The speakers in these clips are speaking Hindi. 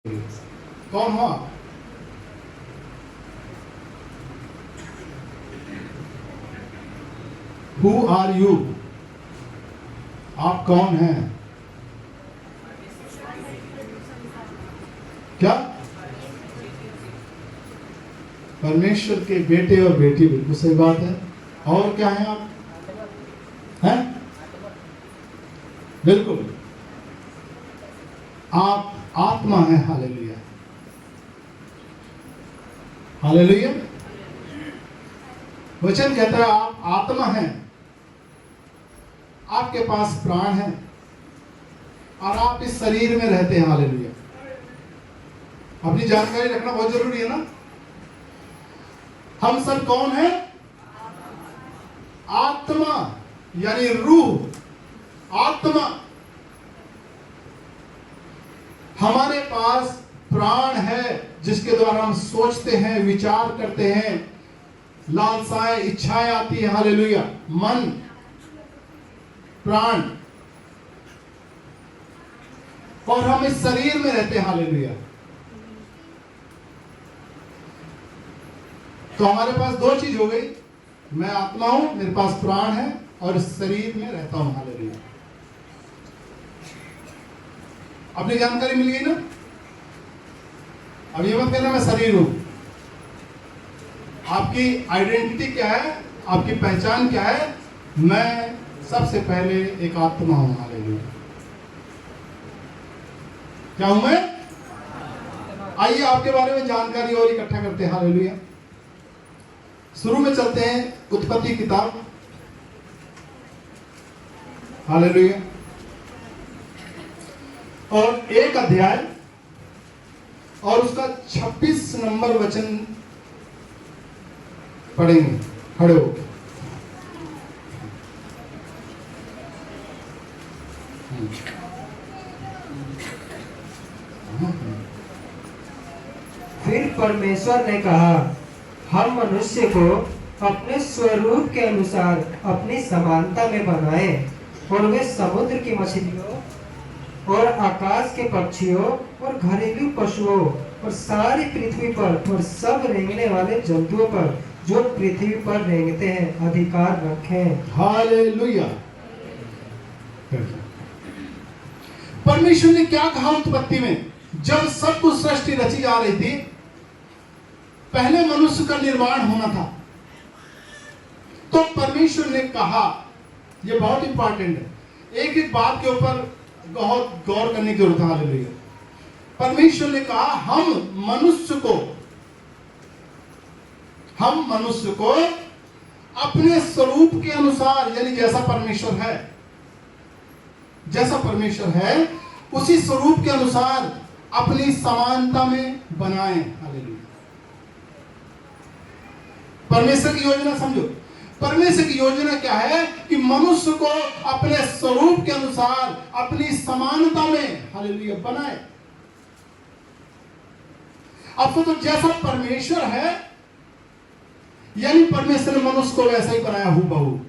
कौन हो आप? Who are you? आप कौन हैं? क्या? परमेश्वर के बेटे और बेटी, बिल्कुल सही बात है। और क्या हैं आप? हैं? बिल्कुल, आप आत्मा है। Hallelujah, hallelujah. वचन कहता है आप आत्मा हैं, आपके पास प्राण है और आप इस शरीर में रहते हैं। हालेलुया। अपनी जानकारी रखना बहुत जरूरी है ना। हम सब कौन है? आत्मा, यानी रूह, आत्मा। हमारे पास प्राण है जिसके द्वारा हम सोचते हैं, विचार करते हैं, लालसाएं, इच्छाएं आती है। हालेलुया। मन, प्राण, और हम इस शरीर में रहते हैं। हालेलुया। तो हमारे पास दो चीज हो गई, मैं आत्मा हूं, मेरे पास प्राण है और इस शरीर में रहता हूं। हालेलुया। अपनी जानकारी मिल गई ना। अब ये मत कहना मैं शरीर हूं। आपकी आइडेंटिटी क्या है, आपकी पहचान क्या है? मैं सबसे पहले एक आत्मा हूं। हालेलुया। क्या हूं मैं? आइए आपके बारे में जानकारी और इकट्ठा करते हैं। हालेलुया। शुरू में चलते हैं उत्पत्ति किताब। हालेलुया। और एक अध्याय और उसका 26 नंबर वचन पढ़ेंगे। खड़े हो। फिर परमेश्वर ने कहा, हम मनुष्य को अपने स्वरूप के अनुसार अपनी समानता में बनाएं और वे समुद्र की मछलियों और आकाश के पक्षियों और घरेलू पशुओं और सारी पृथ्वी पर और सब रेंगने वाले जंतुओं पर जो पृथ्वी पर रेंगते हैं अधिकार रखें। हालेलुया। परमेश्वर ने क्या कहा उत्पत्ति में? जब सब कुछ सृष्टि रची जा रही थी, पहले मनुष्य का निर्माण होना था, तो परमेश्वर ने कहा, यह बहुत इंपॉर्टेंट है, एक एक बात के ऊपर बहुत गौर करने की जरूरत है। हालेलुया। परमेश्वर ने कहा हम मनुष्य को अपने स्वरूप के अनुसार, यानी जैसा परमेश्वर है उसी स्वरूप के अनुसार अपनी समानता में बनाएं। हालेलुया। परमेश्वर की योजना समझो। परमेश्वर की योजना क्या है कि मनुष्य को अपने स्वरूप के अनुसार अपनी समानता में, हालेलुया, बनाए। अब तो जैसा परमेश्वर है, यानी परमेश्वर ने मनुष्य को वैसा ही बनाया हूबहू।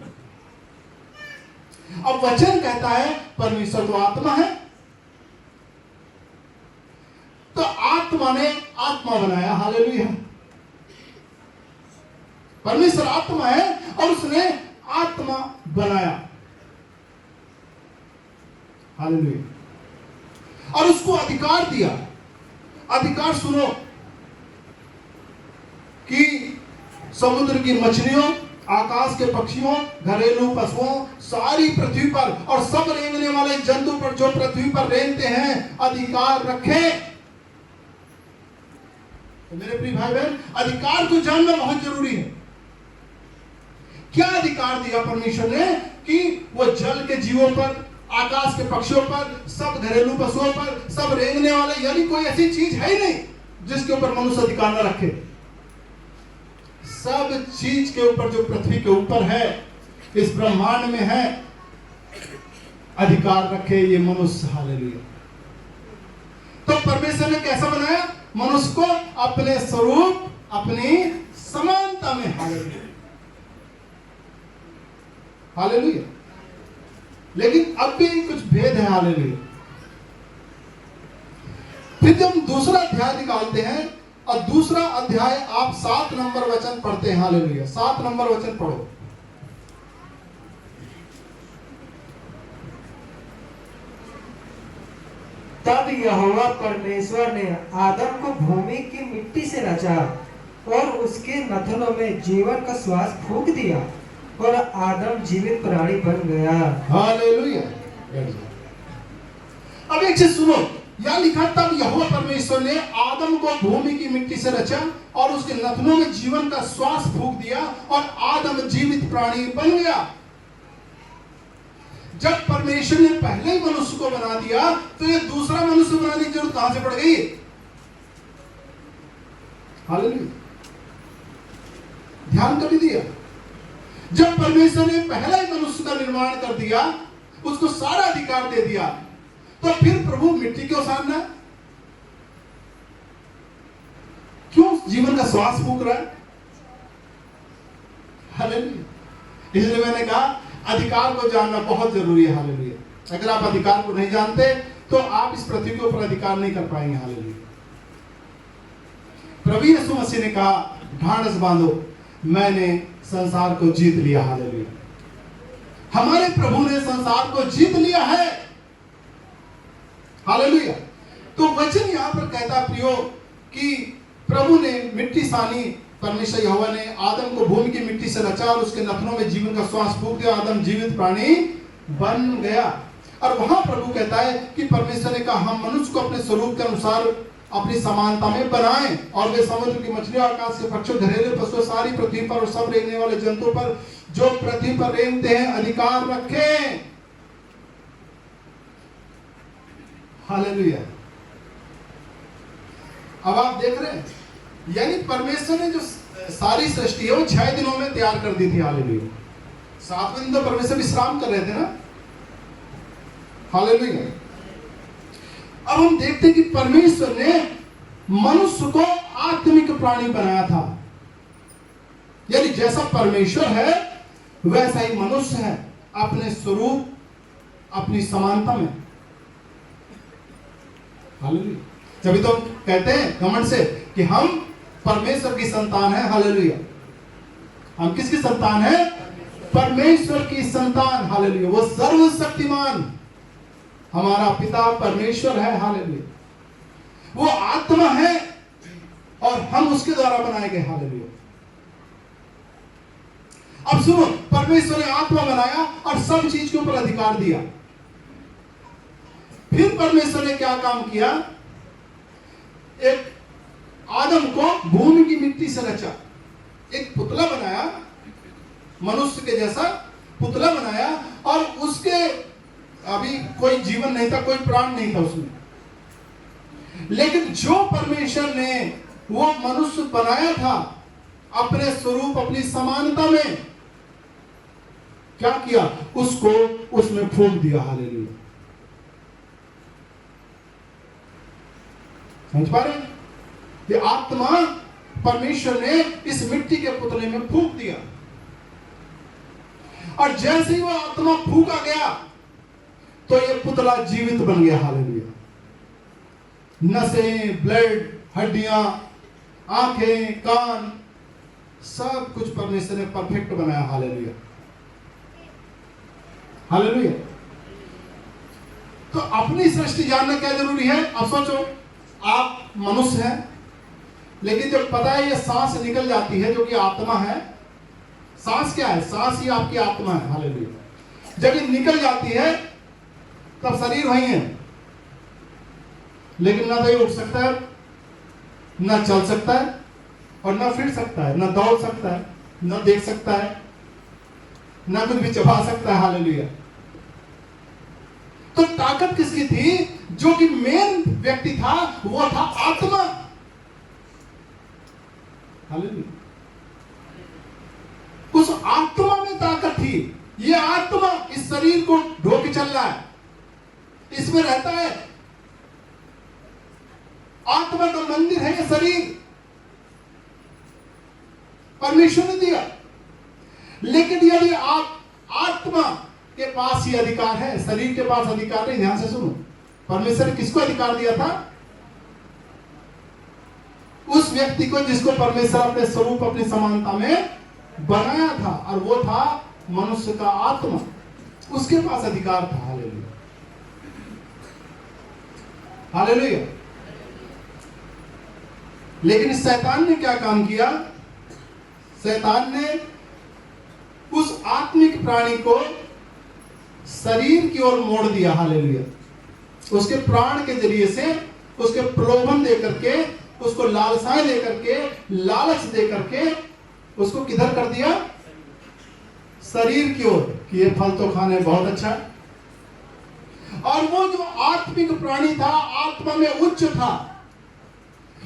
अब वचन कहता है परमेश्वर तो आत्मा है, तो आत्मा ने आत्मा बनाया। हालेलुया। परमेश्वर आत्मा है और उसने आत्मा बनाया। हालेलुया। और उसको अधिकार दिया। अधिकार सुनो कि समुद्र की मछलियों, आकाश के पक्षियों, घरेलू पशुओं, सारी पृथ्वी पर और सब रेंगने वाले जंतु पर जो पृथ्वी पर रेंगते हैं अधिकार रखें। तो मेरे प्रिय भाई बहन, अधिकार को जानना बहुत जरूरी है। क्या अधिकार दिया परमेश्वर ने? कि वो जल के जीवों पर, आकाश के पक्षियों पर, सब घरेलू पशुओं पर, सब रेंगने वाले, यानी कोई ऐसी चीज है ही नहीं जिसके ऊपर मनुष्य अधिकार न रखे। सब चीज के ऊपर जो पृथ्वी के ऊपर है, इस ब्रह्मांड में है, अधिकार रखे ये मनुष्य। हालेलुया। तो परमेश्वर ने कैसा बनाया? मनुष्य को अपने स्वरूप, अपनी समानता में। हालेलुया। हालेलुया। लेकिन अब भी कुछ भेद है। हालेलुया। फिर जब हम दूसरा अध्याय निकालते हैं और दूसरा अध्याय आप 7 नंबर वचन पढ़ते हैं, हालेलुया, 7 नंबर वचन पढ़ो। तब यहोवा परमेश्वर ने आदम को भूमि की मिट्टी से रचा और उसके नथनों में जीवन का श्वास फूंक दिया और आदम जीवित प्राणी बन गया। हालेलुया। अब एक चीज सुनो, यह लिखा तब यहोवा परमेश्वर ने आदम को भूमि की मिट्टी से रचा और उसके नथनों में जीवन का श्वास फूंक दिया और आदम जीवित प्राणी बन गया। जब परमेश्वर ने पहले ही मनुष्य को बना दिया तो ये दूसरा मनुष्य बनाने की जरूरत कहां से पड़ गई? हालेलुया। ध्यान कभी दिया? जब परमेश्वर ने पहला ही मनुष्य का निर्माण कर दिया, उसको सारा अधिकार दे दिया, तो फिर प्रभु मिट्टी क्यों साधना है? क्यों जीवन का श्वास फूंक रहा है? हालेलुया। इसलिए मैंने कहा अधिकार को जानना बहुत जरूरी है। हालेलुया। अगर आप अधिकार को नहीं जानते तो आप इस पृथ्वी के ऊपर अधिकार नहीं कर पाएंगे। हालेलुया। प्रभु यीशु मसीह ने कहा ढांढस बांधो, मैंने संसार को जीत लिया। हालेलुया। हमारे प्रभु ने संसार को जीत लिया है। हालेलुया। तो वचन यहां पर कहता प्रियो कि प्रभु ने मिट्टी सानी, परमेश्वर यहोवा ने आदम को भूमि की मिट्टी से रचा और उसके नथनों में जीवन का श्वास फूंक दिया, आदम जीवित प्राणी बन गया। और वहां प्रभु कहता है कि परमेश्वर ने कहा हम मनुष्य को अपने स्वरूप के अनुसार अपनी समानता में बनाएं और वे समुद्र की मछलियों, आकाश के पक्षियों, घरेलू पशुओं, सारी पृथ्वी पर और सब रेंगने वाले जंतुओं पर जो पृथ्वी पर रेंगते हैं अधिकार रखें। हालेलुया। अब आप देख रहे हैं, यानी परमेश्वर ने जो सारी सृष्टि है वो 6 दिनों में तैयार कर दी थी। हालेलुया। 7वें दिन तो परमेश्वर विश्राम कर रहे थे ना। हालेलुया। अब हम देखते हैं कि परमेश्वर ने मनुष्य को आत्मिक प्राणी बनाया था, यानी जैसा परमेश्वर है वैसा ही मनुष्य है, अपने स्वरूप, अपनी समानता में। हालेलुया। जब तो कहते हैं घमंड से कि हम परमेश्वर की संतान है। हालेलुया। हम किसकी संतान है? परमेश्वर की संतान। हालेलुया। वो सर्वशक्तिमान हमारा पिता परमेश्वर है। हालेलुया। वो आत्मा है और हम उसके द्वारा बनाए गए। हालेलुया। अब सुनो, परमेश्वर ने आत्मा बनाया और सब चीज के ऊपर अधिकार दिया। फिर परमेश्वर ने क्या काम किया? एक आदम को भूमि की मिट्टी से रचा, एक पुतला बनाया, मनुष्य के जैसा पुतला बनाया और उसके अभी कोई जीवन नहीं था, कोई प्राण नहीं था उसमें। लेकिन जो परमेश्वर ने वो मनुष्य बनाया था अपने स्वरूप, अपनी समानता में, क्या किया? उसको उसमें फूंक दिया। हालेलुया। समझ पा रहे हैं? ये आत्मा परमेश्वर ने इस मिट्टी के पुतले में फूंक दिया और जैसे ही वो आत्मा फूंका गया तो ये पुतला जीवित बन गया। हालेलुया। नसें, ब्लड, हड्डियां, आंखें, कान, सब कुछ परमेश्वर ने परफेक्ट बनाया। हालेलुया। हालेलुया। तो अपनी सृष्टि जानना क्या जरूरी है? अब सोचो, आप मनुष्य हैं, लेकिन जब पता है ये सांस निकल जाती है जो कि आत्मा है। सांस क्या है? सांस ही आपकी आत्मा है। हालेलुया। जब ये निकल जाती है तब शरीर वही है, लेकिन ना तो ये उठ सकता है, ना चल सकता है और ना फिर सकता है, ना दौड़ सकता है, ना देख सकता है, ना कुछ भी चबा सकता है। हालेलुया। तो ताकत किसकी थी? जो कि मेन व्यक्ति था वो था आत्मा। हालेलुया। उस आत्मा में ताकत थी। ये आत्मा इस शरीर को ढो के चल रहा है, इसमें रहता है। आत्मा का मंदिर है ये शरीर, परमेश्वर ने दिया। लेकिन यदि आप आत्मा के पास ही अधिकार है, शरीर के पास अधिकार नहीं। ध्यान से सुनो, परमेश्वर ने किसको अधिकार दिया था? उस व्यक्ति को जिसको परमेश्वर अपने स्वरूप अपनी समानता में बनाया था, और वो था मनुष्य का आत्मा। उसके पास अधिकार था। Hallelujah, hallelujah. लेकिन शैतान ने क्या काम किया? शैतान ने उस आत्मिक प्राणी को शरीर की ओर मोड़ दिया। हालेलुया। उसके प्राण के जरिए से उसके प्रलोभन दे करके, उसको लालसाएं दे करके, लालच दे करके उसको किधर कर दिया? शरीर की ओर, कि ये फल तो खाने बहुत अच्छा है। और वो जो आत्मिक प्राणी था, आत्मा में उच्च था,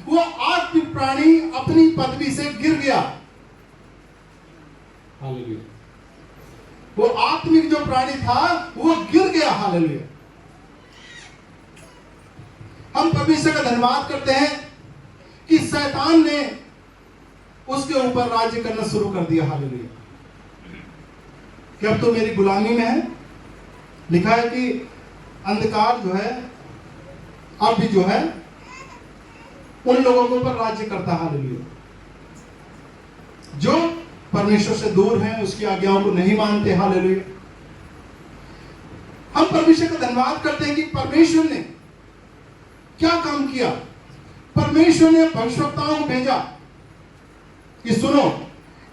वो आत्मिक प्राणी अपनी पदवी से गिर गया। हालेलुया। वो आत्मिक जो प्राणी था वो गिर गया। हालेलुया। हम परमेश्वर का धन्यवाद करते हैं कि शैतान ने उसके ऊपर राज्य करना शुरू कर दिया। हालेलुया। कि अब तो मेरी गुलामी में है। लिखा है कि अंधकार जो है अब भी जो है उन लोगों के ऊपर राज्य करता है। हालेलुया। जो परमेश्वर से दूर हैं, उसकी आज्ञाओं को नहीं मानते। हालेलुया। हम परमेश्वर का धन्यवाद करते हैं कि परमेश्वर ने क्या काम किया। परमेश्वर ने भविष्यवक्ताओं को भेजा कि सुनो,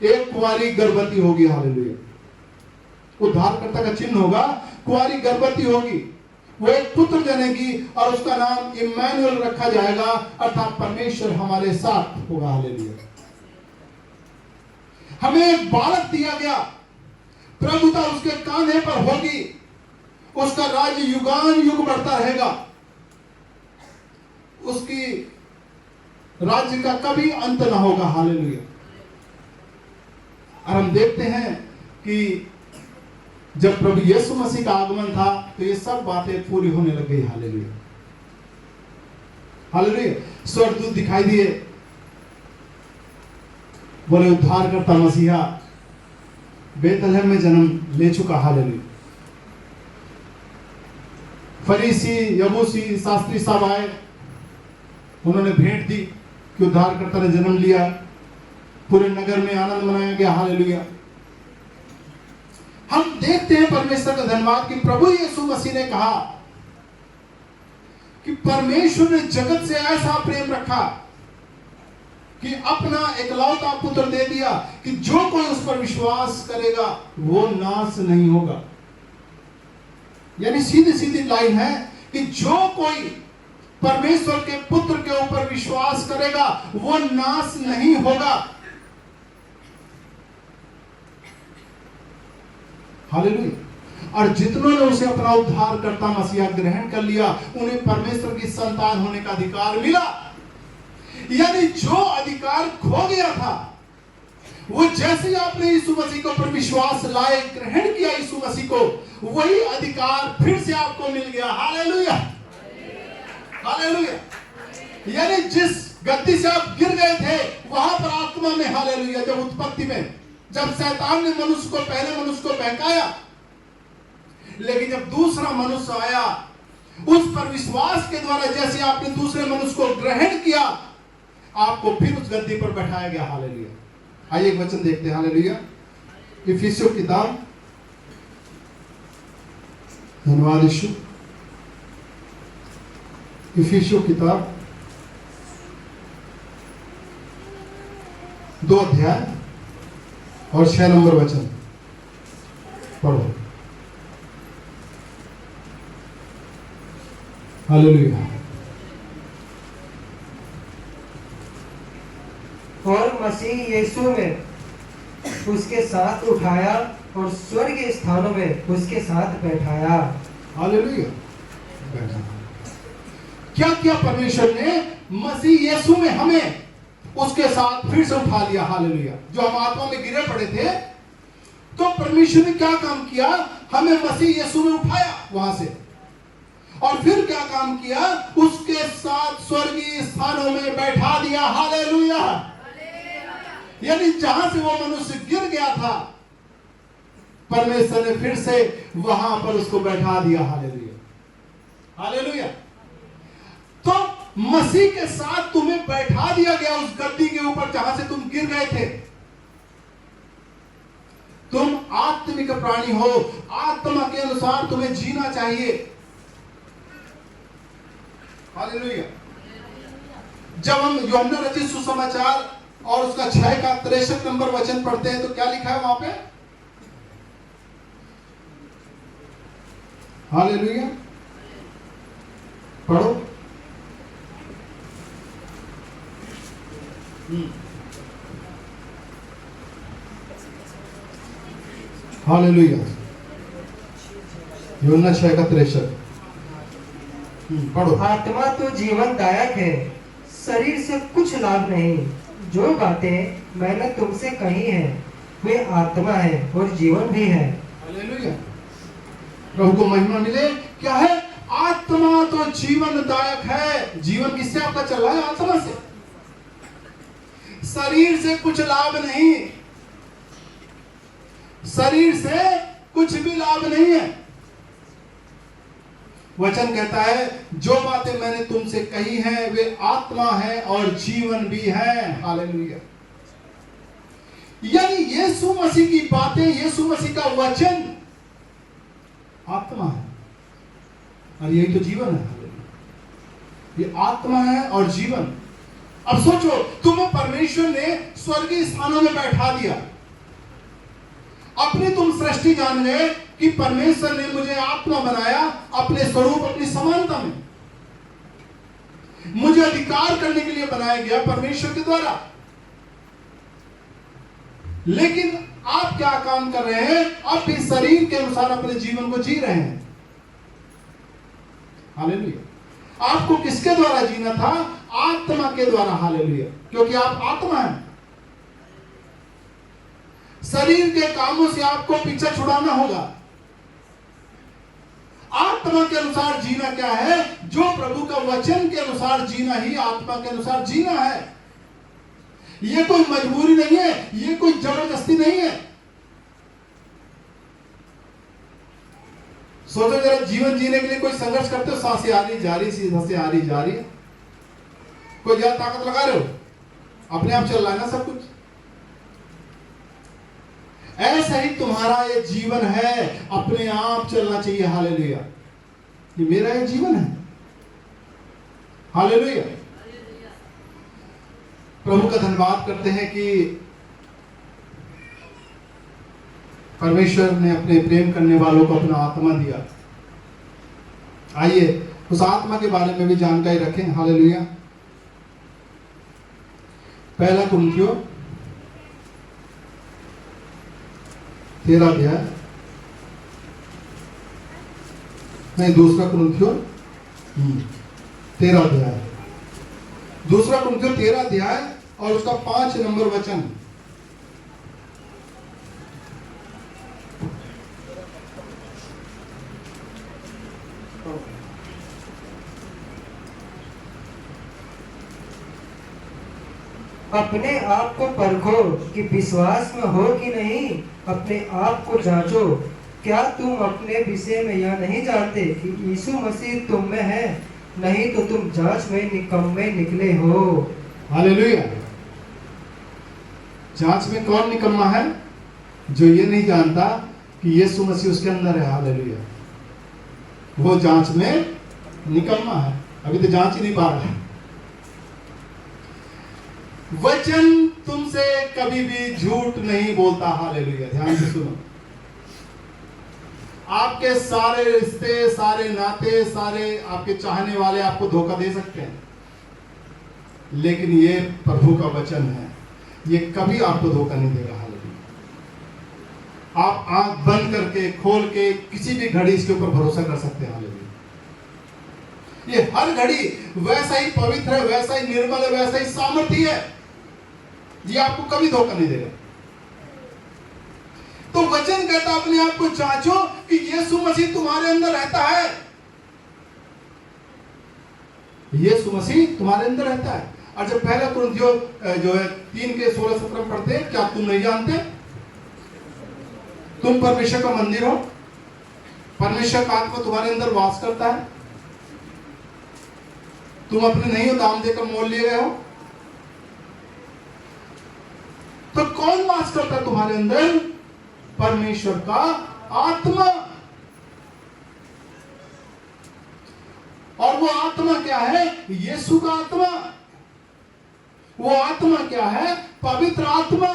एक कुंवारी गर्भवती होगी। हालेलुया। उद्धारकर्ता का चिन्ह होगा, कुंवारी गर्भवती होगी, वो एक पुत्र जनेगी और उसका नाम इम्मानुएल रखा जाएगा, अर्थात परमेश्वर हमारे साथ होगा। हालेलुया। हमें एक बालक दिया गया, प्रभुता उसके कांधे पर होगी, उसका राज्य युगान युग बढ़ता रहेगा, उसकी राज्य का कभी अंत ना होगा। हालेलुया। और हम देखते हैं कि जब प्रभु यीशु मसीह का आगमन था तो ये सब बातें पूरी होने लग गई। Hallelujah, hallelujah. स्वर्गदूत दिखाई दिए, बोले उद्धार करता मसीहा बेतलहम में जन्म ले चुका। हालेलुया। फरीसी, यबूसी, शास्त्री सब आए, उन्होंने भेंट दी कि उद्धारकर्ता ने जन्म लिया। पूरे नगर में आनंद मनाया गया। हालेलुया। हम देखते हैं परमेश्वर का धन्यवाद कि प्रभु यीशु मसीह ने कहा कि परमेश्वर ने जगत से ऐसा प्रेम रखा कि अपना एकलौता पुत्र दे दिया कि जो कोई उस पर विश्वास करेगा वो नाश नहीं होगा। यानी सीधी सीधी लाइन है कि जो कोई परमेश्वर के पुत्र के ऊपर विश्वास करेगा वो नाश नहीं होगा। हालेलुया। और जितनों ने उसे अपना उद्धार करता मसीहा ग्रहण कर लिया, उन्हें परमेश्वर की संतान होने का अधिकार मिला। यानी जो अधिकार खो गया था, वो जैसे आपने यीशु मसीह को पर विश्वास लाए, ग्रहण किया यीशु मसीह को, वही अधिकार फिर से आपको मिल गया। Hallelujah, hallelujah. यानी जिस गद्दी से आप गिर गए थे वहां पर आत्मा में, हालेलुया, जब उत्पत्ति में जब शैतान ने मनुष्य को, पहले मनुष्य को बहकाया, लेकिन जब दूसरा मनुष्य आया, उस पर विश्वास के द्वारा जैसे आपने दूसरे मनुष्य को ग्रहण किया, आपको फिर उस गद्दी पर बैठाया गया। हालेलुया। आइए एक वचन देखते हैं। हालेलुया। इफिसियों की किताब, धन्यवाद यीशु। इफिसियों की किताब 2 अध्याय और 6 नंबर वचन पढ़ो। हालेलुया। और मसीह यीशु में उसके साथ उठाया और स्वर्गीय स्थानों में उसके साथ बैठाया। हालेलुया। क्या किया परमेश्वर ने? मसीह यीशु में हमें उसके साथ फिर से उठा लिया। हालेलुया। जो हम आत्मा में गिरे पड़े थे, तो परमेश्वर ने क्या काम किया? हमें मसीह यीशु में उठाया वहां से, और फिर क्या काम किया? उसके साथ स्वर्गीय स्थानों में बैठा दिया। हालेलुया। यानी जहां से वो मनुष्य गिर गया था, परमेश्वर ने फिर से वहां पर उसको बैठा दिया। Hallelujah, hallelujah. तो मसीह के साथ तुम्हें बैठा दिया गया उस गद्दी के ऊपर जहां से तुम गिर गए थे। तुम आत्मिक प्राणी हो, आत्मा के अनुसार तुम्हें जीना चाहिए। हालेलुया। जब हम यूहन्ना रचित सुसमाचार और उसका 6 का 63 नंबर वचन पढ़ते हैं तो क्या लिखा है वहां पे? हालेलुया, पढ़ो। हालेलुया। यूहन्ना 6 का 63 पढ़ो। आत्मा तो जीवनदायक है, शरीर से कुछ लाभ नहीं। जो बातें मैंने तुमसे कही हैं वे आत्मा है और जीवन भी है। हालेलुया, प्रभु को महिमा मिले। क्या है? आत्मा तो जीवनदायक है। जीवन किससे आपका चल रहा है? आत्मा से। शरीर से कुछ लाभ नहीं, शरीर से कुछ भी लाभ नहीं है। वचन कहता है जो बातें मैंने तुमसे कही हैं वे आत्मा है और जीवन भी है। हालेलुया। यानी यीशु मसीह की बातें, यीशु मसीह का वचन आत्मा है और यही तो जीवन है। ये आत्मा है और जीवन। अब सोचो, तुम्हें परमेश्वर ने स्वर्गीय स्थानों में बैठा दिया। अपनी तुम सृष्टि जान गए कि परमेश्वर ने मुझे आत्मा बनाया अपने स्वरूप, अपनी समानता में। मुझे अधिकार करने के लिए बनाया गया परमेश्वर के द्वारा। लेकिन आप क्या काम कर रहे हैं? आप भी शरीर के अनुसार अपने जीवन को जी रहे हैं। हालेलुया। आपको किसके द्वारा जीना था? आत्मा के द्वारा। हालेलुया, क्योंकि आप आत्मा हैं। शरीर के कामों से आपको पीछा छुड़ाना होगा। आत्मा के अनुसार जीना क्या है? जो प्रभु का वचन के अनुसार जीना ही आत्मा के अनुसार जीना है। ये कोई मजबूरी नहीं है, ये कोई जबरदस्ती नहीं है। सोचो जरा, जीवन जीने के लिए कोई संघर्ष करते हो? सांसें आ रही जा रही, सांसें आ रही जा रही है। कोई ज्यादा ताकत लगा रहे हो? अपने आप चल रहा है ना सब कुछ। ऐसा ही तुम्हारा ये जीवन है, अपने आप चलना चाहिए। हालेलुया। ये मेरा ये जीवन है। हालेलुया। प्रभु का धन्यवाद करते हैं कि परमेश्वर ने अपने प्रेम करने वालों को अपना आत्मा दिया। आइए उस आत्मा के बारे में भी जानकारी रखें। हालेलुया। पहला कुरिन्थियों 13 अध्याय, नहीं दूसरा कुरिन्थियों 13 अध्याय, दूसरा कुरिन्थियों 13 अध्याय और उसका 5 नंबर वचन। अपने आप को परखो कि विश्वास में हो कि नहीं। अपने आप को जांचो। क्या तुम अपने विषय में यह नहीं जानते कि यीशु मसीह तुम में है? नहीं तो तुम जांच में निकम्मे निकले हो। हालेलुया। जांच में कौन निकम्मा है? जो ये नहीं जानता कि यीशु मसीह उसके अंदर है। हालेलुया। वो जांच में निकम्मा है, अभी तो जांच ही नहीं पा रहा है। वचन तुमसे कभी भी झूठ नहीं बोलता। हालेलुया। ध्यान से सुनो। आपके सारे रिश्ते, सारे नाते, सारे आपके चाहने वाले आपको धोखा दे सकते हैं, लेकिन ये प्रभु का वचन है, ये कभी आपको धोखा नहीं देगा। हालेलुया। आप आंख बंद करके खोल के किसी भी घड़ी इसके ऊपर भरोसा कर सकते हैं। हालेलुया। ये हर घड़ी वैसा ही पवित्र है, वैसा ही निर्मल है, वैसा ही सामर्थ्य है। ये आपको कभी धोखा नहीं देगा। तो वचन कहता अपने आप को जांचो कि यीशु मसीह तुम्हारे अंदर रहता है। यीशु मसीह तुम्हारे अंदर रहता है। और जब पहला कुरिन्थियों जो है 3 के 16-17 पढ़ते हैं, क्या तुम नहीं जानते तुम परमेश्वर का मंदिर हो, परमेश्वर का आत्मा तुम्हारे अंदर वास करता है? तुम अपने नहीं हो, दाम देकर मोल लिए गए हो। तो कौन वास करता है तुम्हारे अंदर? परमेश्वर का आत्मा। और वो आत्मा क्या है? यीशु का आत्मा। वो आत्मा क्या है? पवित्र आत्मा।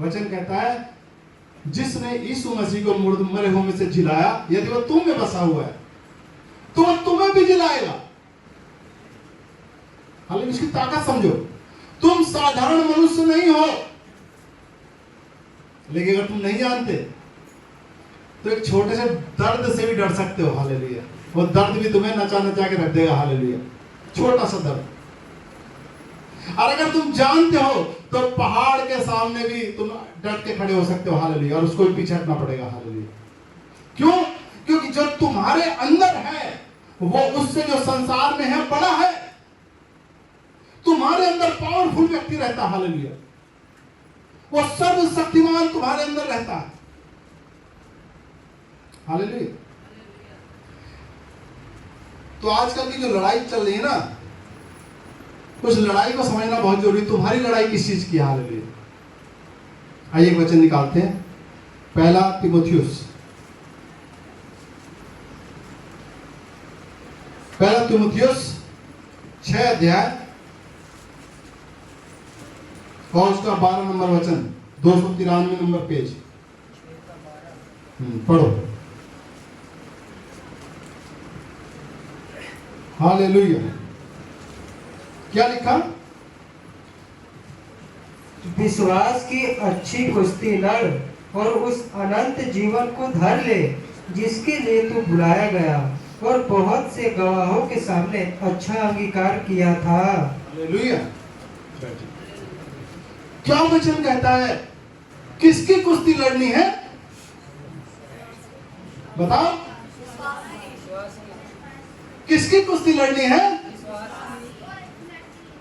वचन कहता है जिसने यीशु मसीह को मरे हुए में से जिलाया, यदि वो तुम में बसा हुआ है तो वो तुम्हें भी जिलाएगा। हालांकि इसकी ताकत समझो। तुम साधारण मनुष्य नहीं हो, लेकिन अगर तुम नहीं जानते तो एक छोटे से दर्द से भी डर सकते हो। हालेलुया। वो दर्द भी तुम्हें नचा नचा के रख देगा। हालेलुया। छोटा सा दर्द। और अगर तुम जानते हो तो पहाड़ के सामने भी तुम डट के खड़े हो सकते हो। हालेलुया। और उसको भी पीछे हटना पड़ेगा। हालेलुया। क्यों? क्योंकि जो तुम्हारे अंदर है वो उससे जो संसार में है बड़ा है। तुम्हारे अंदर पावरफुल व्यक्ति रहता है। हालेलुया। वो सर्वशक्तिमान तुम्हारे अंदर रहता है। हालेलुया। तो आजकल की जो लड़ाई चल रही है ना, उस लड़ाई को समझना बहुत जरूरी। तुम्हारी लड़ाई किस चीज की? हालेलुया। आइए एक वचन निकालते हैं। पहला तीमुथियुस, पहला तीमुथियुस 6 अध्याय और उसका 12 नंबर वचन, 293 नंबर पेज। पढ़ो। हालेलुया। क्या लिखा? विश्वास की अच्छी कुश्ती लड़ और उस अनंत जीवन को धर ले जिसके लिए तू बुलाया गया और बहुत से गवाहों के सामने अच्छा अंगीकार किया था। हालेलुया। क्या वचन कहता है? किसकी कुश्ती लड़नी है? बताओ। किसकी कुश्ती लड़नी है?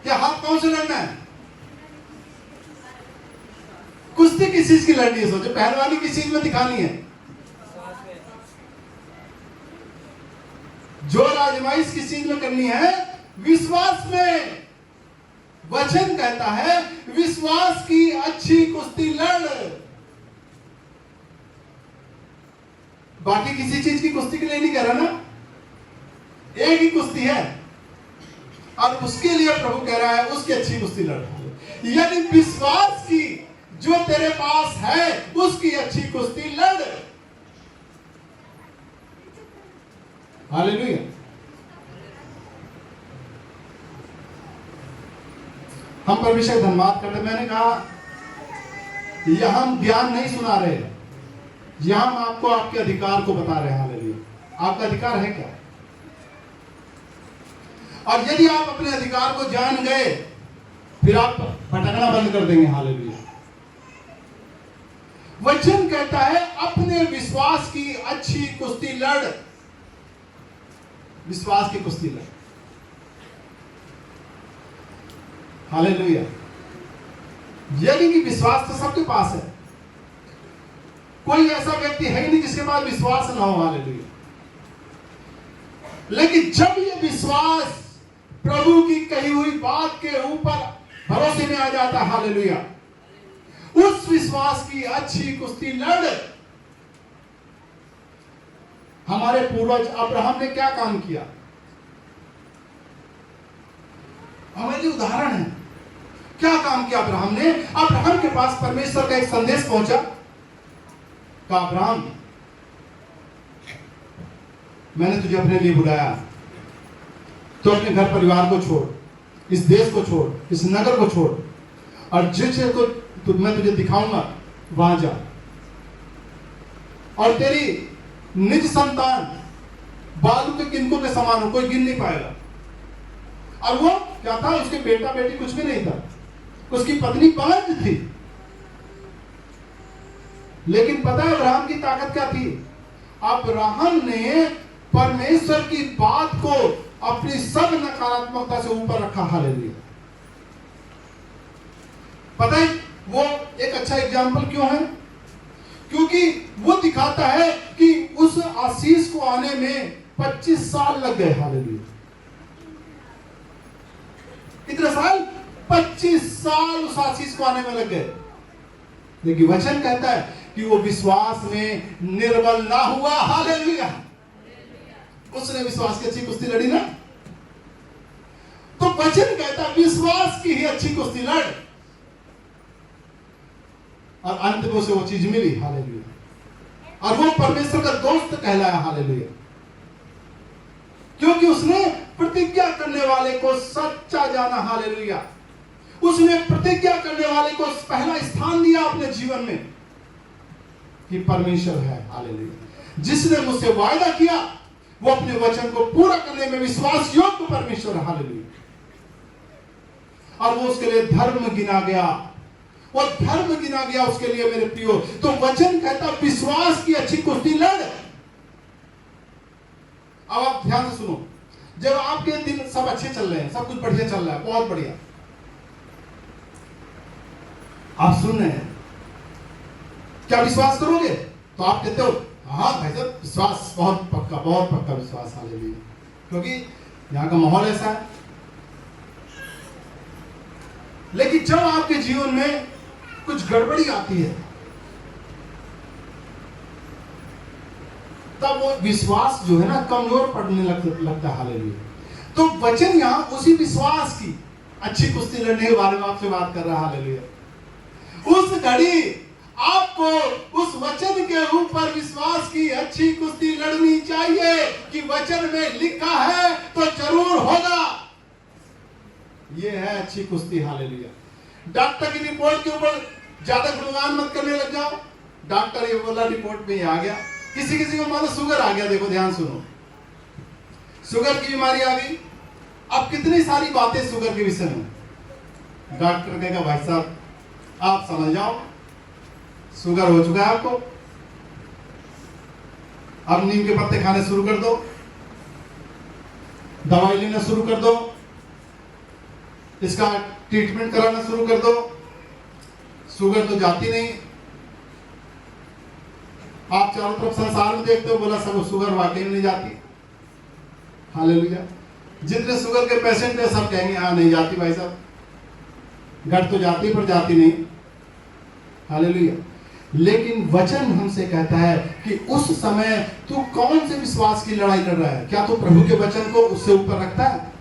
क्या हाथ पांव से लड़ना है? कुश्ती किस चीज की लड़नी है? सोचो। पहलवानी किस चीज में दिखानी है? जो आजमाइश किस चीज में करनी है? विश्वास में। वचन कहता है विश्वास की अच्छी कुश्ती लड़। बाकी किसी चीज की कुश्ती के लिए नहीं कह रहा ना। एक ही कुश्ती है और उसके लिए प्रभु कह रहा है उसकी अच्छी कुश्ती लड़। यानी विश्वास की जो तेरे पास है उसकी अच्छी कुश्ती लड़। हालेलुया। हम परमेश्वर का धन्यवाद करते। मैंने कहा यहां हम ज्ञान नहीं सुना रहे, यहां हम आपको आपके अधिकार को बता रहे हैं। हालेलुया। आपका अधिकार है क्या? और यदि आप अपने अधिकार को जान गए फिर आप भटकना बंद कर देंगे। हालेलुया। वचन कहता है अपने विश्वास की अच्छी कुश्ती लड़। विश्वास की कुश्ती लड़। हालेलुया। यानी कि विश्वास तो सबके पास है। कोई ऐसा व्यक्ति है ही नहीं जिसके पास विश्वास ना हो। हालेलुया। लेकिन जब ये विश्वास प्रभु की कही हुई बात के ऊपर भरोसे में आ जाता, हालेलुया, उस विश्वास की अच्छी कुश्ती लड़। हमारे पूर्वज अब्राहम ने क्या काम किया? हमारे लिए उदाहरण है। क्या काम किया अब्राहम ने? अब्राहम के पास परमेश्वर का एक संदेश पहुंचा। कहा अब्राहम, मैंने तुझे अपने लिए बुलाया, तो अपने घर परिवार को छोड़, इस देश को छोड़, इस नगर को छोड़, और जिस को मैं तुझे दिखाऊंगा वहां जा। और तेरी निज संतान बालू के किनकों के समान हो, कोई गिन नहीं पाएगा। और वो क्या था? उसके बेटा बेटी कुछ भी नहीं था, उसकी पत्नी 5 थी। लेकिन पता है अब्राहम की ताकत क्या थी? अब्राहम ने परमेश्वर की बात को अपनी सब नकारात्मकता से ऊपर रखा। हालेलुया। पता है वो एक अच्छा एग्जाम्पल क्यों है? क्योंकि वो दिखाता है कि उस आशीष को आने में 25 साल लग गए। हालेलुया। साल उस आशीष को आने में लग गए, लेकिन वचन कहता है कि वो विश्वास में निर्बल ना हुआ। हालेलुया। उसने विश्वास की अच्छी कुश्ती लड़ी ना। तो वचन कहता है विश्वास की ही अच्छी कुश्ती लड़, और अंत में उसे वो चीज मिली। हालेलुया। और वो परमेश्वर का दोस्त कहलाया। हालेलुया। क्योंकि उसने प्रतिज्ञा करने वाले को सच्चा जाना। हालेलुया। उसने प्रतिज्ञा करने वाले को पहला स्थान दिया अपने जीवन में कि परमेश्वर है। हालेलुया। जिसने मुझसे वायदा किया वो अपने वचन को पूरा करने में विश्वास योग्य परमेश्वर। हालेलुया। और वो उसके लिए धर्म गिना गया, वो धर्म गिना गया उसके लिए। मेरे प्रियो, तो वचन कहता विश्वास की अच्छी कुश्ती लड़। अब आप ध्यान से सुनो, जब आपके दिन सब अच्छे चल रहे हैं, सब कुछ बढ़िया चल रहा है, बहुत बढ़िया, आप सुन रहे हैं, क्या विश्वास करोगे? तो आप कहते हो हाँ भाई साहब विश्वास बहुत पक्का विश्वास। हालेलुया। क्योंकि यहां का माहौल ऐसा है। लेकिन जब आपके जीवन में कुछ गड़बड़ी आती है, तब वो विश्वास जो है ना कमजोर पड़ने लगता है। हालेलुया। तो वचन यहां उसी विश्वास की अच्छी कुश्ती लड़ने के बारे में आपसे बात कर रहा है। हालेलुया। उस घड़ी आपको उस वचन के ऊपर विश्वास की अच्छी कुश्ती लड़नी चाहिए कि वचन में लिखा है तो जरूर होगा। ये है अच्छी कुश्ती। हालेलुया। डॉक्टर की रिपोर्ट के ऊपर ज्यादा गुणगान मत करने लग जाओ। डॉक्टर ये बोला, रिपोर्ट में ये आ गया। किसी को मान लो शुगर आ गया। देखो ध्यान सुनो, शुगर की बीमारी आ गई। अब कितनी सारी बातें शुगर के विषय में। डॉक्टर कहेगा भाई साहब आप समझ जाओ, शुगर हो चुका है आपको, अब नीम के पत्ते खाने शुरू कर दो, दवाई लेना शुरू कर दो, इसका ट्रीटमेंट कराना शुरू कर दो। शुगर तो जाती नहीं। आप चारों तरफ संसार में देखते हो, बोला सब शुगर वाकई में नहीं जाती। हालेलुया। जितने शुगर के पेशेंट है सब कहेंगे हाँ नहीं जाती भाई साहब, घट तो जाती पर जाती नहीं। हालेलुया। लेकिन वचन हमसे कहता है कि उस समय तू कौन से विश्वास की लड़ाई लड़ रहा है? क्या तू प्रभु के वचन को उससे ऊपर रखता है?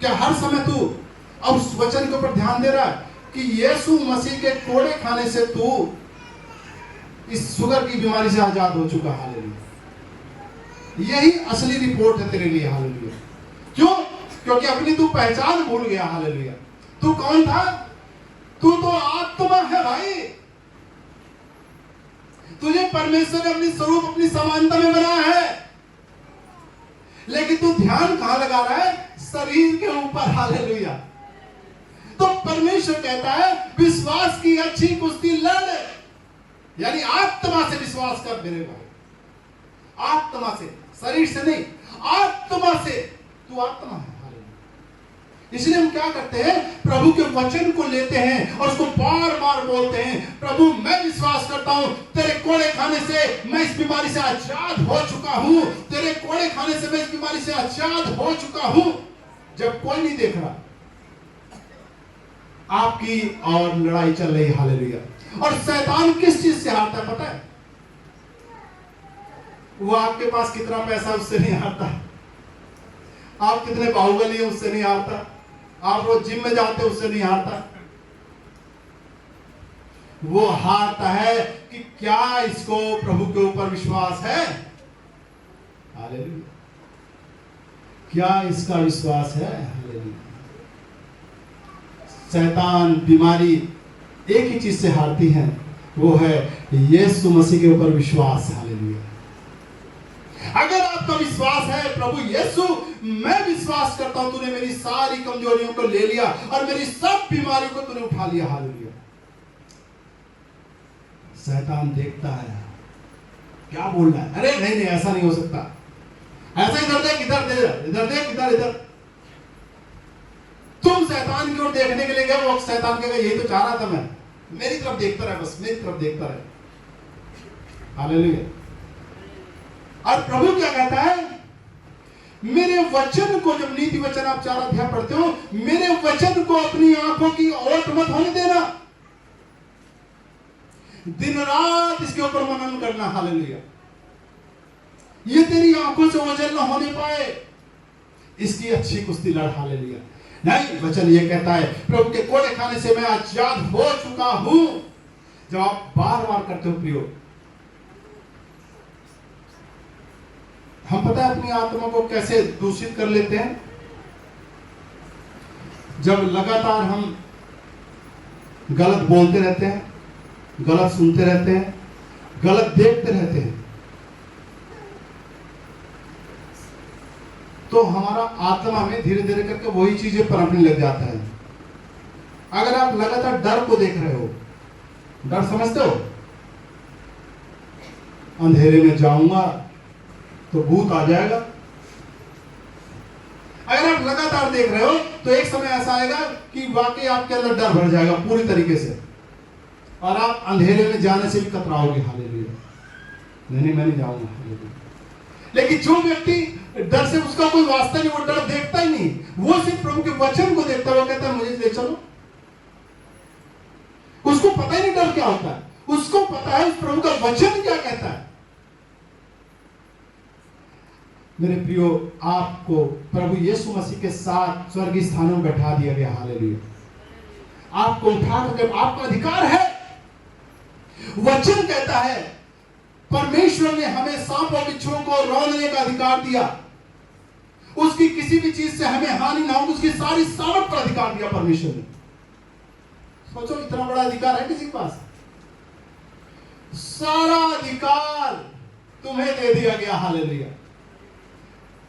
क्या हर समय तू अब उस वचन के ऊपर ध्यान दे रहा है कि यीशु मसीह के कोड़े खाने से तू इस शुगर की बीमारी से आजाद हो चुका? हालेलुया। यही असली रिपोर्ट है तेरे लिए। हालेलुया। क्यों? क्योंकि अपनी तू पहचान भूल गया। हालेलुया। तू कौन था? तू तो आत्मा है भाई। तुझे परमेश्वर ने अपनी स्वरूप अपनी समानता में बनाया है, लेकिन तू ध्यान कहां लगा रहा है? शरीर के ऊपर। हालेलुया। तो परमेश्वर कहता है विश्वास की अच्छी कुश्ती लड़, यानी आत्मा से विश्वास कर मेरे भाई। आत्मा से, शरीर से नहीं, आत्मा से। तू आत्मा है। इसलिए हम क्या करते हैं? प्रभु के वचन को लेते हैं और उसको बार बार बोलते हैं, प्रभु मैं विश्वास करता हूं तेरे कोड़े खाने से मैं इस बीमारी से आजाद हो चुका हूं। तेरे कोड़े खाने से मैं इस बीमारी से आजाद हो चुका हूं। जब कोई नहीं देख रहा, आपकी और लड़ाई चल रही। हालेलुया। और शैतान किस चीज से हारता है पता है? वो आपके पास कितना पैसा उससे नहीं हारता, आप कितने बाहुबली हैं उससे नहीं हारता, आप रोज जिम में जाते उससे नहीं हारता। वो हारता है कि क्या इसको प्रभु के ऊपर विश्वास है। हालेलुया। क्या इसका विश्वास है? हालेलुया। शैतान बीमारी एक ही चीज से हारती है, वो है यीशु मसीह के ऊपर विश्वास। हालेलुया। अगर आपका विश्वास है प्रभु यीशु मैं विश्वास करता हूं तूने मेरी सारी कमजोरियों को ले लिया और मेरी सब बीमारियों को तूने उठा लिया। हालेलुया। शैतान देखता है क्या बोल रहा है, अरे नहीं नहीं ऐसा नहीं हो सकता, ऐसा इधर देख, इधर देख, इधर देख, इधर इधर। तुम शैतान की ओर देखने के लिए गए, वो शैतान कहेगा यही तो चाह रहा था मैं, मेरी तरफ देखता रहे, बस मेरी तरफ देखता रहे। हालेलुया। और प्रभु क्या कहता है मेरे वचन को, जब नीति वचन आप 4 अध्याय पढ़ते हो, मेरे वचन को अपनी आंखों की ओट मत होने देना, दिन रात इसके ऊपर मनन करना। हालेलुया। ये तेरी आंखों से ओझल न होने पाए, इसकी अच्छी कुश्ती लड़। हालेलुया। नहीं, वचन ये कहता है प्रभु के कोड़े खाने से मैं आजाद हो चुका हूं। जब आप बार बार करते हो प्रियो, हम पता है अपनी आत्मा को कैसे दूषित कर लेते हैं। जब लगातार हम गलत बोलते रहते हैं, गलत सुनते रहते हैं, गलत देखते रहते हैं, तो हमारा आत्मा में धीरे धीरे करके वही चीजें पनपने लग जाता है। अगर आप लगातार डर को देख रहे हो, डर समझते हो, अंधेरे में जाऊंगा तो भूत आ जाएगा। अगर आप लगातार देख रहे हो तो एक समय ऐसा आएगा कि वाकई आपके अंदर डर भर जाएगा पूरी तरीके से, और आप अंधेरे में जाने से भी कतराओगे। हालेलुया। नहीं, मैं नहीं जाऊंगा। हालेलुया। लेकिन जो व्यक्ति डर से, उसका कोई वास्ता नहीं, वो डर देखता ही नहीं, वो सिर्फ प्रभु के वचन को देखता है। वो कहता है मुझे ले चलो। उसको पता ही नहीं डर क्या होता है, उसको पता है प्रभु का वचन क्या कहता है। मेरे प्रियो, आपको प्रभु यीशु मसीह के साथ स्वर्गीय स्थानों में बैठा दिया गया। हालेलुया। आपको उठा करके, आपका अधिकार है। वचन कहता है परमेश्वर ने हमें सांप और बिच्छुओं को रौंदने का अधिकार दिया। उसकी किसी भी चीज से हमें हानि ना हो, उसकी सारी सामर्थ पर अधिकार दिया परमेश्वर ने। सोचो, इतना बड़ा अधिकार है किसी के पास? सारा अधिकार तुम्हें दे दिया गया। हालेलुया।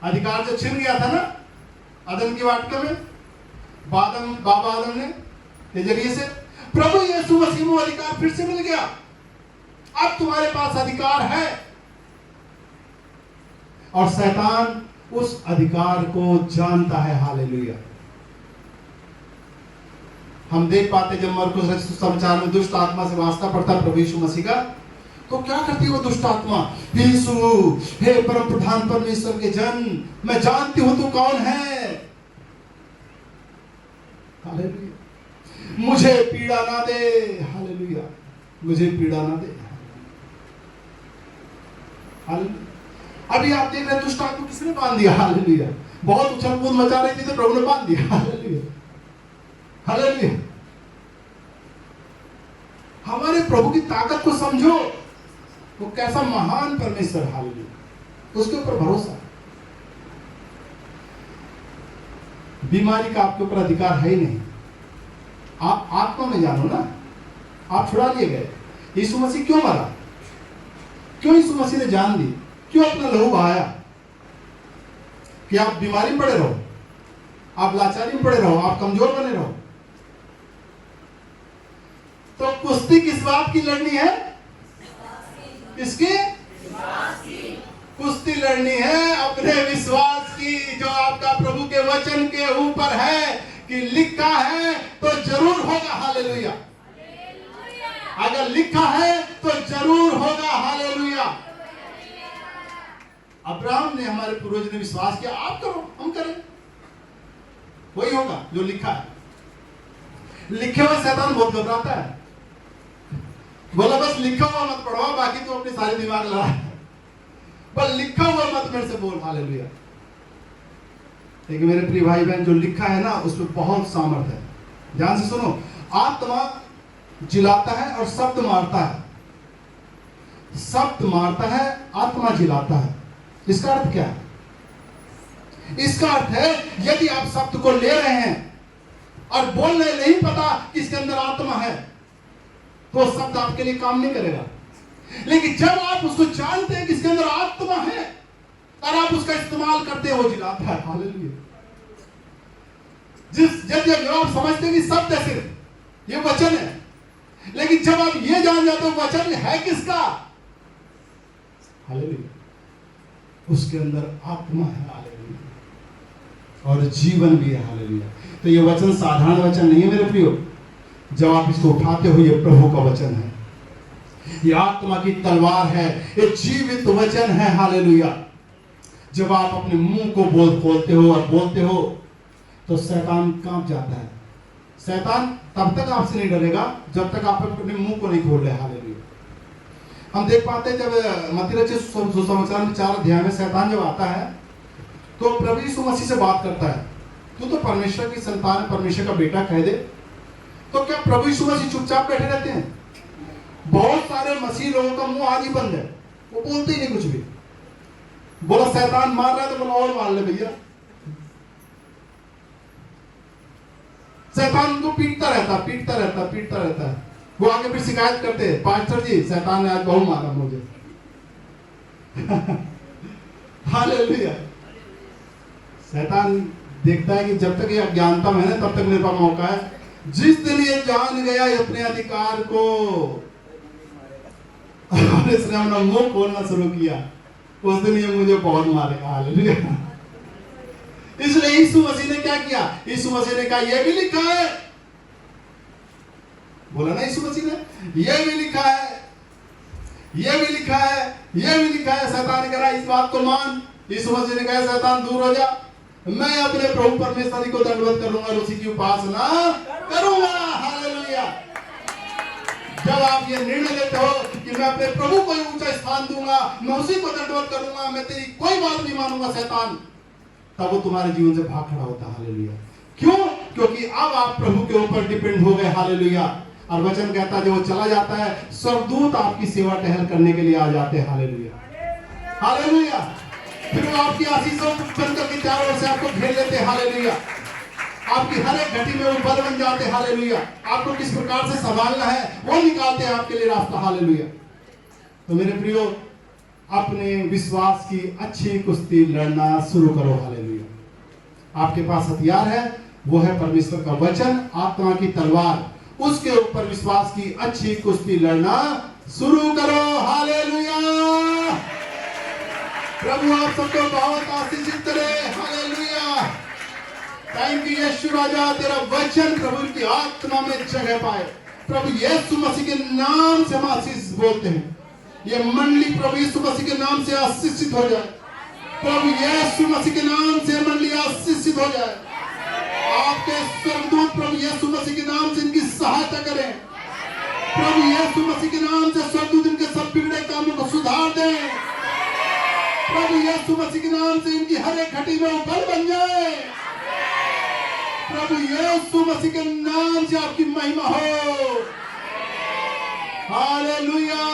अधिकार जो छिन गया था ना अदन की वाटिका में, बाबा आदम ने के जरिए से, प्रभु यीशु मसीह को अधिकार फिर से मिल गया। अब तुम्हारे पास अधिकार है, और शैतान उस अधिकार को जानता है। हालेलुया। हम देख पाते जब मरकुस रचित समाचार में दुष्ट आत्मा से वास्ता पड़ता प्रभु यीशु मसीह का, तो क्या करती है वो दुष्ट आत्मा? यीशु, हे परम प्रधान परमेश्वर के जन, मैं जानती हूं तू कौन है। हालेलुया। मुझे पीड़ा ना दे। हालेलुया। मुझे पीड़ा ना दे। हालेलुया। अभी आप देख रहे हैं दुष्ट आत्मा किसने बांध दिया? हालेलुया। बहुत उछल कूद मचा रही थी तो प्रभु ने बांध दिया। हालेलुया। हालेलुया। हमारे प्रभु की ताकत को समझो, वो कैसा महान परमेश्वर। हालेलुया। उसके ऊपर भरोसा। बीमारी का आपके ऊपर अधिकार है ही नहीं। आप आत्मा में जानो ना, आप छुड़ा लिए गए। यीशु मसीह क्यों मरा? क्यों यीशु मसीह ने जान दी? क्यों अपना लहू बहाया? कि आप बीमारी में पड़े रहो, आप लाचारी में पड़े रहो, आप कमजोर बने रहो। तो कुश्ती किस बात की लड़नी है? किसकी? कुश्ती लड़नी है अपने विश्वास की, जो आपका प्रभु के वचन के ऊपर है कि लिखा है तो जरूर होगा। हालेलुया। अगर लिखा है तो जरूर होगा। हालेलुया। अब्राहम ने, हमारे पूर्वज ने विश्वास किया, आप करो, हम करें, वही होगा जो लिखा है। लिखे हुए शैतान बहुत घबराता है, बोला बस लिखा हुआ मत पढ़ो, बाकी तो अपने सारे दिमाग लड़ा, पर लिखा हुआ मत मेरे से बोल। हालेलुया। लेकिन मेरे प्रिय भाई बहन, जो लिखा है ना उसमें बहुत सामर्थ है। ध्यान से सुनो, आत्मा जिलाता है और शब्द मारता है। शब्द मारता है, आत्मा जिलाता है। इसका अर्थ क्या है? इसका अर्थ है यदि आप शब्द को ले रहे हैं और बोल रहे, नहीं पता कि इसके अंदर आत्मा है, तो शब्द आपके लिए काम नहीं करेगा। लेकिन जब आप उसको जानते हैं कि इसके अंदर आत्मा है और आप उसका इस्तेमाल करते हैं, वो जिलाता है। हालेलुया। जब आप समझते हैं कि शब्द है, सिर्फ ये वचन है, लेकिन जब आप ये जान जाते हो वचन है किसका, हालेलुया, उसके अंदर आत्मा है। हालेलुया। और जीवन भी है। हालेलुया। तो ये वचन साधारण वचन नहीं है मेरे प्रियो। जब आप इसको उठाते हो, ये प्रभु का वचन है, ये आत्मा की तलवार है, ये जीवित वचन है। हालेलुया। जब आप अपने मुंह को खोलते हो और बोलते हो तो शैतान कांप जाता है। शैतान तब तक आपसे नहीं डरेगा जब तक आप अपने मुंह को नहीं खोल रहे। हालेलुया। हम देख पाते हैं जब मत्ती रचित सुसमाचार में 4 अध्याय में शैतान जब आता है तो प्रभु यीशु मसीह से बात करता है, तू तो परमेश्वर की संतान, परमेश्वर का बेटा कह दे। तो क्या प्रभु यीशु मसीह चुपचाप बैठे रहते हैं? बहुत सारे मसीह लोगों का मुंह आज ही बंद है, वो बोलते ही नहीं कुछ भी। बोला शैतान मार रहा है तो बोला और मार ले भैया। शैतान उनको पीटता रहता है। वो आगे फिर शिकायत करते हैं, पास्टर जी शैतान ने आज बहुत मारा मुझे। हालेलुया। शैतान देखता है कि जब तक ये अज्ञानता में है ना तब तक मेरे पास मौका है। जिस दिन ये जान गया अपने अधिकार को और इसने अपना मुंह खोलना शुरू किया, उस दिन ये मुझे बहुत मारेगा। हालेलुया। इसलिए यीशु मसीह ने क्या किया? यीशु मसीह ने कहा ये भी लिखा है, बोला ना यीशु मसीह ने, ये भी लिखा है, ये भी लिखा है, ये भी लिखा है। शैतान ने कहा इस बात को मान। यीशु मसीह ने कहा शैतान दूर हो जा, मैं अपने प्रभु परमेश्वर को दंडवत करूंगा और उसी की उपासना करूंगा। हालेलुया। जब आप ये निर्णय लेते हो कि मैं अपने प्रभु को ऊंचा स्थान दूंगा, मैं उसी को दंडवत करूंगा, मैं तेरी कोई बात नहीं मानूंगा शैतान, तब वो तुम्हारे जीवन से भाग खड़ा होता है। हालेलुया। क्यों? क्योंकि अब आप प्रभु के ऊपर डिपेंड हो गए। हालेलुया। और वचन कहता है जब वो चला जाता है स्वर्गदूत आपकी सेवा टहल करने के लिए आ जाते हैं। हालेलुया। हालेलुया। फिर वो आपकी आशीषों बनकर के चारों ओर से आपको घेर लेते हैं। हालेलुया। आपकी हर एक घटी में वो बल बन जाते हैं। हालेलुया। आपको किस प्रकार से संभालना है वो निकालते हैं आपके लिए रास्ता। हालेलुया। तो मेरे प्रियो, अपने विश्वास की अच्छी कुश्ती लड़ना शुरू करो। हालेलुया। आपके पास हथियार है, वो है परमेश्वर का वचन, आत्मा की तलवार। उसके ऊपर विश्वास की अच्छी कुश्ती लड़ना शुरू करो। हालेलुया। प्रभु आप सबको बहुत आशीषित करे। हालेलुया। थैंक यू यीशु राजा, तेरा वचन प्रभु की आत्मा में जगह पाए। प्रभु यीशु मसीह के नाम से हम आशीष बोलते हैं। ये मंडली प्रभु यीशु मसीह के नाम से आशीषित हो जाए। प्रभु यीशु मसीह के नाम से मंडली आशीषित हो जाए। आपके स्वर्गदूत प्रभु यीशु मसीह के नाम से इनकी सहायता करें। प्रभु यीशु मसीह के नाम से स्वर्गदूत इनके सब बिगड़े कामों को सुधार दें। प्रभु यीशु मसीह के नाम से इनकी हर एक घटी में बल बन जाए। प्रभु यीशु मसीह के नाम से आपकी महिमा हो। हालेलुया।